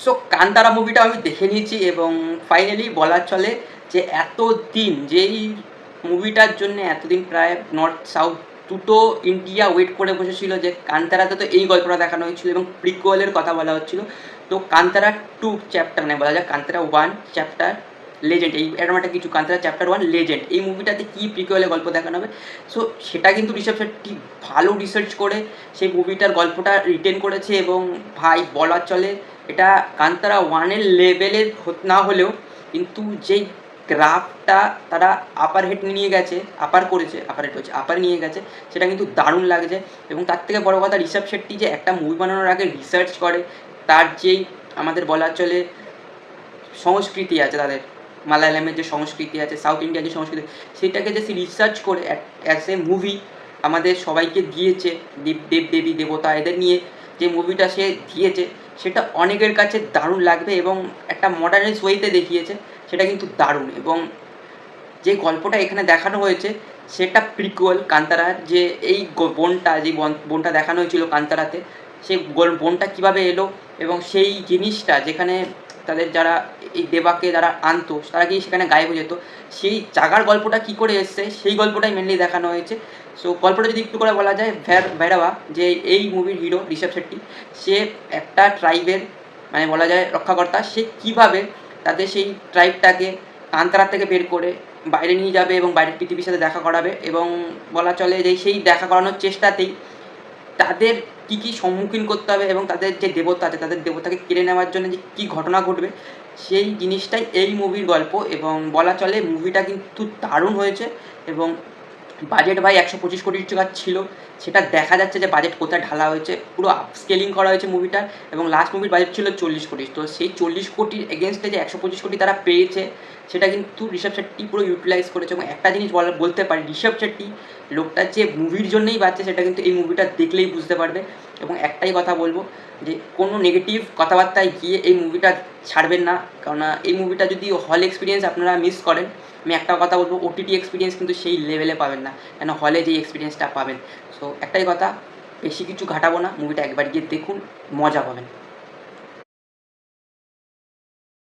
So Kantara মুভিটা আমি দেখে নিয়েছি এবং ফাইনালি বলার চলে যে এতদিন যেই মুভিটার জন্য এতদিন প্রায় নর্থ সাউথ দুটো ইন্ডিয়া ওয়েট করে বসেছিল যে কান্তারাতে তো এই গল্পটা দেখানো হয়েছিল এবং প্রিকোয়েলের কথা বলা হচ্ছিল। তো কান্তারা 2 চ্যাপ্টার মানে বলা যায় কান্তারা 1 চ্যাপ্টার লেজেন্ড, এই এরকম একটা কিছু কান্তারা চ্যাপ্টার 1 লেজেন্ড, এই মুভিটাতে কী প্রিকোয়েলের গল্প দেখানো হবে। সো সেটা কিন্তু ঋষভ শেট্টি ভালো রিসার্চ করে সেই মুভিটার গল্পটা রিটেন করেছে এবং ভাই বলার চলে এটা কান্তারা 1-এর লেভেলের না হলেও কিন্তু যেই গ্রাফটা তারা আপার হেড নিয়ে গেছে, আপার নিয়ে গেছে, সেটা কিন্তু দারুণ লাগছে। এবং তার থেকে বড় কথা ঋষভ শেট্টি যে একটা মুভি বানানোর আগে রিসার্চ করে, তার যেই আমাদের বলার চলে সংস্কৃতি আছে তাদের, মালায়ালামের যে সংস্কৃতি আছে, সাউথ ইন্ডিয়ার যে সংস্কৃতি, সেটাকে যে সে রিসার্চ করে অ্যাজ এ মুভি আমাদের সবাইকে দিয়েছে, দেবী দেবতা এদের নিয়ে যে মুভিটা সে দিয়েছে, সেটা অনেকের কাছে দারুণ লাগবে এবং একটা মডার্নাইজ ওয়েতে দেখিয়েছে, সেটা কিন্তু দারুণ। এবং যে গল্পটা এখানে দেখানো হয়েছে সেটা প্রিকুয়েল কান্তারার, যে এই বোনটা যে বোনটা দেখানো হয়েছিল কান্তারাতে, সেই বোনটা কীভাবে এলো এবং সেই জিনিসটা যেখানে তাদের যারা এই দেবাকে যারা আনতো তারা কি সেখানে গায়েব হয়ে যেত, সেই জাগার গল্পটা কী করে এসছে সেই গল্পটাই মেনলি দেখানো হয়েছে। সো গল্পটা যদি একটু করে বলা যায়, ভেড়াওয়া যে এই মুভির হিরো ঋষভ শেট্টি, সে একটা ট্রাইবের মানে বলা যায় রক্ষাকর্তা, সে কীভাবে তাদের সেই ট্রাইবটাকে কান্তারা থেকে বের করে বাইরে নিয়ে যাবে এবং বাইরের পৃথিবীর সাথে দেখা করাবে। এবং বলা চলে যে সেই দেখা করানোর চেষ্টাতেই তাদের কী কী সম্মুখীন করতে হবে এবং তাদের যে দেবতা আছে তাদের দেবতাকে কেড়ে নেওয়ার জন্য যে কী ঘটনা ঘটবে, সেই জিনিসটাই এই মুভির গল্প। এবং বলা চলে মুভিটা কিন্তু দারুণ হয়েছে এবং বাজেট ভাই 125 কোটি টাকা ছিল, সেটা দেখা যাচ্ছে যে বাজেট কোথায় ঢালা হয়েছে, পুরো আপস্কেলিং করা হয়েছে মুভিটার। এবং লাস্ট মুভির বাজেট ছিল 40 কোটি, তো সেই 40 কোটির এগেনস্টে যে 125 কোটি তারা পেয়েছে, সেটা কিন্তু ঋষভ শেট্টি পুরো ইউটিলাইজ করেছে। এবং একটা জিনিস বলতে পারি, ঋষভ শেট্টি লোকটা যে মুভির জন্যই বাঁচছে সেটা কিন্তু এই মুভিটা দেখলেই বুঝতে পারবে। এবং একটাই কথা বলবো যে কোনো নেগেটিভ কথাবার্তায় গিয়ে এই মুভিটা ছাড়বেন না, কেননা এই মুভিটা যদি হল এক্সপিরিয়েন্স আপনারা মিস করেন, আমি একটা কথা বলবো, ওটিটি এক্সপিরিয়েন্স কিন্তু সেই লেভেলে পাবেন না, কেন হলে যেই এক্সপিরিয়েন্সটা পাবেন। সো একটাই কথা, বেশি কিছু ঘাটাবো না, মুভিটা একবার গিয়ে দেখুন, মজা পাবেন।